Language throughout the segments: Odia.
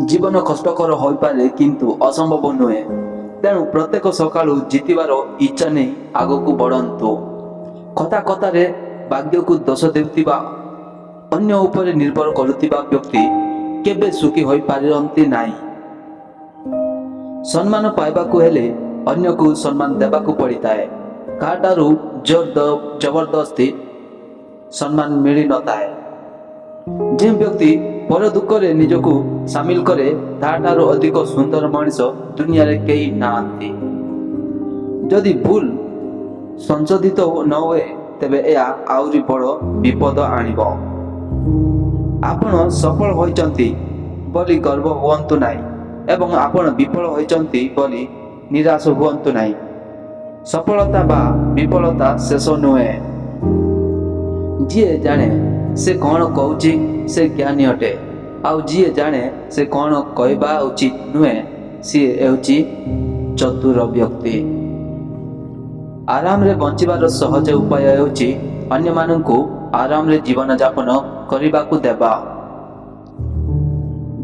ଜୀବନ କଷ୍ଟକର ହୋଇପାରେ କିନ୍ତୁ ଅସମ୍ଭବ ନୁହେଁ। ତେଣୁ ପ୍ରତ୍ୟେକ ସକାଳୁ ଜିତିବାର ଇଚ୍ଛା ନେଇ ଆଗକୁ ବଢ଼ନ୍ତୁ। କଥା କଥାରେ ଭାଗ୍ୟକୁ ଦୋଷ ଦେଉଥିବା, ଅନ୍ୟ ଉପରେ ନିର୍ଭର କରୁଥିବା ବ୍ୟକ୍ତି କେବେ ସୁଖୀ ହୋଇପାରନ୍ତି ନାହିଁ। ସମ୍ମାନ ପାଇବାକୁ ହେଲେ ଅନ୍ୟକୁ ସମ୍ମାନ ଦେବାକୁ ପଡ଼ିଥାଏ। କାହାଠାରୁ ଜବରଦସ୍ତି ସମ୍ମାନ ମିଳିନଥାଏ। ଯେଉଁ ବ୍ୟକ୍ତି ପର ଦୁଃଖରେ ନିଜକୁ ସାମିଲ କରେ ତାହାଠାରୁ ଅଧିକ ସୁନ୍ଦର ମଣିଷ ଦୁନିଆରେ କେହି ନାହାନ୍ତି। ଯଦି ଭୁଲ ସଂଶୋଧିତ ନ ହୁଏ ତେବେ ଏହା ଆହୁରି ବଡ଼ ବିପଦ ଆଣିବ। ଆପଣ ସଫଳ ହୋଇଛନ୍ତି ବୋଲି ଗର୍ବ ହୁଅନ୍ତୁ ନାହିଁ ଏବଂ ଆପଣ ବିଫଳ ହୋଇଛନ୍ତି ବୋଲି ନିରାଶ ହୁଅନ୍ତୁ ନାହିଁ। ସଫଳତା ବା ବିଫଳତା ଶେଷ ନୁହେଁ। ଯିଏ ଜାଣେ ସେ କ'ଣ କହୁଛି ସେ ଜ୍ଞାନୀ ଅଟେ, ଆଉ ଯିଏ ଜାଣେ ସେ କ'ଣ କହିବା ଉଚିତ ନୁହେଁ ସିଏ ହେଉଛି ଚତୁର ବ୍ୟକ୍ତି। ଆରାମରେ ବଞ୍ଚିବାର ସହଜ ଉପାୟ ହେଉଛି ଅନ୍ୟମାନଙ୍କୁ ଆରାମରେ ଜୀବନଯାପନ କରିବାକୁ ଦେବା।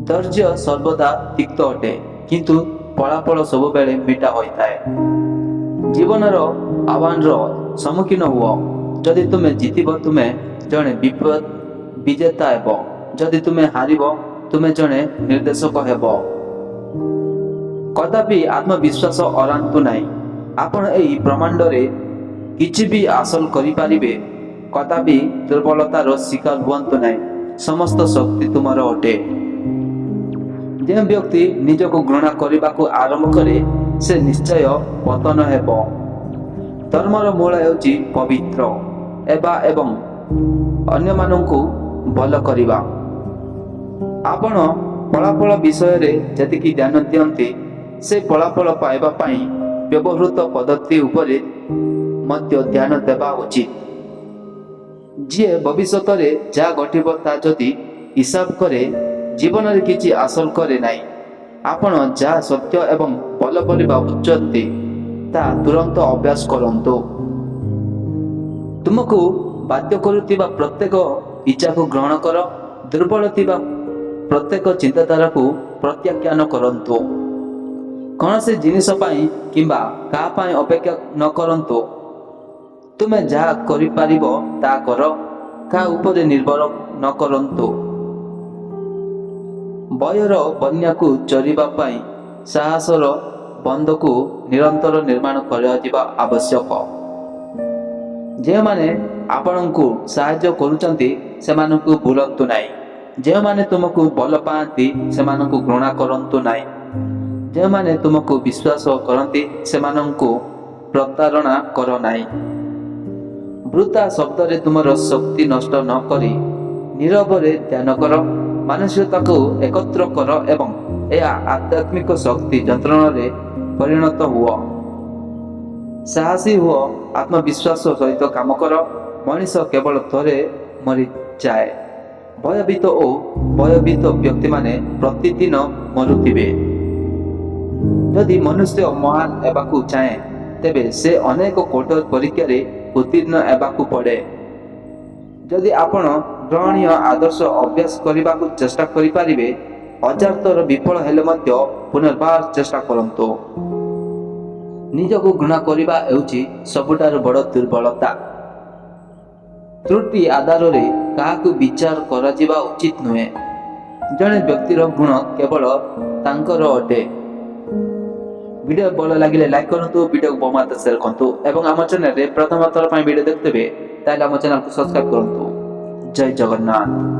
ଧୈର୍ଯ୍ୟ ସର୍ବଦା ତିକ୍ତ ଅଟେ କିନ୍ତୁ ଫଳାଫଳ ସବୁବେଳେ ମିଠା ହୋଇଥାଏ। ଜୀବନର ଆହ୍ୱାନର ସମ୍ମୁଖୀନ ହୁଅ। ଯଦି ତୁମେ ଜିତିବ ତୁମେ ଜଣେ ବିଜେତା ହେବ। ଯଦି ତୁମେ ହାରିବ ତୁମେ ଜଣେ ନିର୍ଦ୍ଦେଶକ ହେବ। କଦାପି ଆତ୍ମବିଶ୍ୱାସ ହରାନ୍ତୁ ନାହିଁ। ଆପଣ ଏହି ବ୍ରହ୍ମାଣ୍ଡରେ କିଛି ବି ହାସଲ କରିପାରିବେ। କଦାପି ଦୁର୍ବଳତାର ଶିକାର ହୁଅନ୍ତୁ ନାହିଁ। ସମସ୍ତ ଶକ୍ତି ତୁମର ଅଟେ। ଯେଉଁ ବ୍ୟକ୍ତି ନିଜକୁ ଘୃଣା କରିବାକୁ ଆରମ୍ଭ କରେ ସେ ନିଶ୍ଚୟ ପତନ ହେବ। ଧର୍ମର ମୂଳ ହେଉଛି ପବିତ୍ର ହେବା ଏବଂ ଅନ୍ୟମାନଙ୍କୁ ଭଲ କରିବା। ଆପଣ ଫଳାଫଳ ବିଷୟରେ ଯେତିକି ଧ୍ୟାନ ଦିଅନ୍ତି ସେ ଫଳାଫଳ ପାଇବା ପାଇଁ ବ୍ୟବହୃତ ପଦ୍ଧତି ଉପରେ ମଧ୍ୟ ଧ୍ୟାନ ଦେବା ଉଚିତ। ଯିଏ ଭବିଷ୍ୟତରେ ଯାହା ଘଟିବ ତା ଯଦି ହିସାବ କରେ ଜୀବନରେ କିଛି ହାସଲ କରେ ନାହିଁ। ଆପଣ ଯାହା ସତ୍ୟ ଏବଂ ଭଲ ବୋଲି ଭାବୁଛନ୍ତି ତାହା ତୁରନ୍ତ ଅଭ୍ୟାସ କରନ୍ତୁ। ତୁମକୁ ବାଧ୍ୟ କରୁଥିବା ପ୍ରତ୍ୟେକ ଇଚ୍ଛାକୁ ଗ୍ରହଣ କର। ଦୁର୍ବଳ ଥିବା ପ୍ରତ୍ୟେକ ଚିନ୍ତାଧାରାକୁ ପ୍ରତ୍ୟାଖ୍ୟାନ କରନ୍ତୁ। କୌଣସି ଜିନିଷ ପାଇଁ କିମ୍ବା କାହା ପାଇଁ ଅପେକ୍ଷା ନ କରନ୍ତୁ। ତୁମେ ଯାହା କରିପାରିବ ତାହା କର। କାହା ଉପରେ ନିର୍ଭର ନ କରନ୍ତୁ। ଭୟର ବନ୍ୟାକୁ ଚରିବା ପାଇଁ ସାହସର ବନ୍ଧକୁ ନିରନ୍ତର ନିର୍ମାଣ କରାଯିବା ଆବଶ୍ୟକ। ଯେଉଁମାନେ ଆପଣଙ୍କୁ ସାହାଯ୍ୟ କରୁଛନ୍ତି ସେମାନଙ୍କୁ ଭୁଲନ୍ତୁ ନାହିଁ। ଯେଉଁମାନେ ତୁମକୁ ଭଲ ପାଆନ୍ତି ସେମାନଙ୍କୁ ଘୃଣା କରନ୍ତୁ ନାହିଁ। ଯେଉଁମାନେ ତୁମକୁ ବିଶ୍ୱାସ କରନ୍ତି ସେମାନଙ୍କୁ ପ୍ରତାରଣା କର ନାହିଁ। ବୃଥା ଶବ୍ଦରେ ତୁମର ଶକ୍ତି ନଷ୍ଟ ନ କରି ନୀରବରେ ଧ୍ୟାନ କର। ମାନସିକତାକୁ ଏକତ୍ର କର ଏବଂ ଏହା ଆଧ୍ୟାତ୍ମିକ ଶକ୍ତି ଯନ୍ତ୍ରଣାରେ ପରିଣତ ହୁଅ। ସାହସୀ ହୁଅ। ଆତ୍ମବିଶ୍ୱାସ ସହିତ କାମ କର। ମଣିଷ କେବଳ ଥରେ ମରିଯାଏ। ଭୟଭୀତ ବ୍ୟକ୍ତିମାନେ ପ୍ରତିଦିନ ମରୁଥିବେ। ଯଦି ମନୁଷ୍ୟ ମହାନ ହେବାକୁ ଚାହେଁ ତେବେ ସେ ଅନେକ କଠୋର ପରୀକ୍ଷାରେ ଉତ୍ତୀର୍ଣ୍ଣ ହେବାକୁ ପଡ଼େ। ଯଦି ଆପଣ ଗ୍ରହଣୀୟ ଆଦର୍ଶ ଅଭ୍ୟାସ କରିବାକୁ ଚେଷ୍ଟା କରିପାରିବେ 1000 ଥର ବିଫଳ ହେଲେ ମଧ୍ୟ ପୁନର୍ବାର ଚେଷ୍ଟା କରନ୍ତୁ। ନିଜକୁ ଘୃଣା କରିବା ହେଉଛି ସବୁଠାରୁ ବଡ଼ ଦୁର୍ବଳତା। ତ୍ରୁଟି ଆଧାରରେ କାହାକୁ ବିଚାର କରାଯିବା ଉଚିତ ନୁହେଁ। ଜଣେ ବ୍ୟକ୍ତିର ଗୁଣ କେବଳ ତାଙ୍କର ଅଟେ। ଭିଡ଼ିଓ ଭଲ ଲାଗିଲେ ଲାଇକ୍ କରନ୍ତୁ, ଭିଡ଼ିଓକୁ ବହୁମାତ୍ରା ସେୟାର କରନ୍ତୁ ଏବଂ ଆମ ଚ୍ୟାନେଲରେ ପ୍ରଥମ ଥର ପାଇଁ ଭିଡ଼ିଓ ଦେଖୁଥିବେ ତାହେଲେ ଆମ ଚ୍ୟାନେଲକୁ ସବସ୍କ୍ରାଇବ କରନ୍ତୁ। ଜୟ ଜଗନ୍ନାଥ।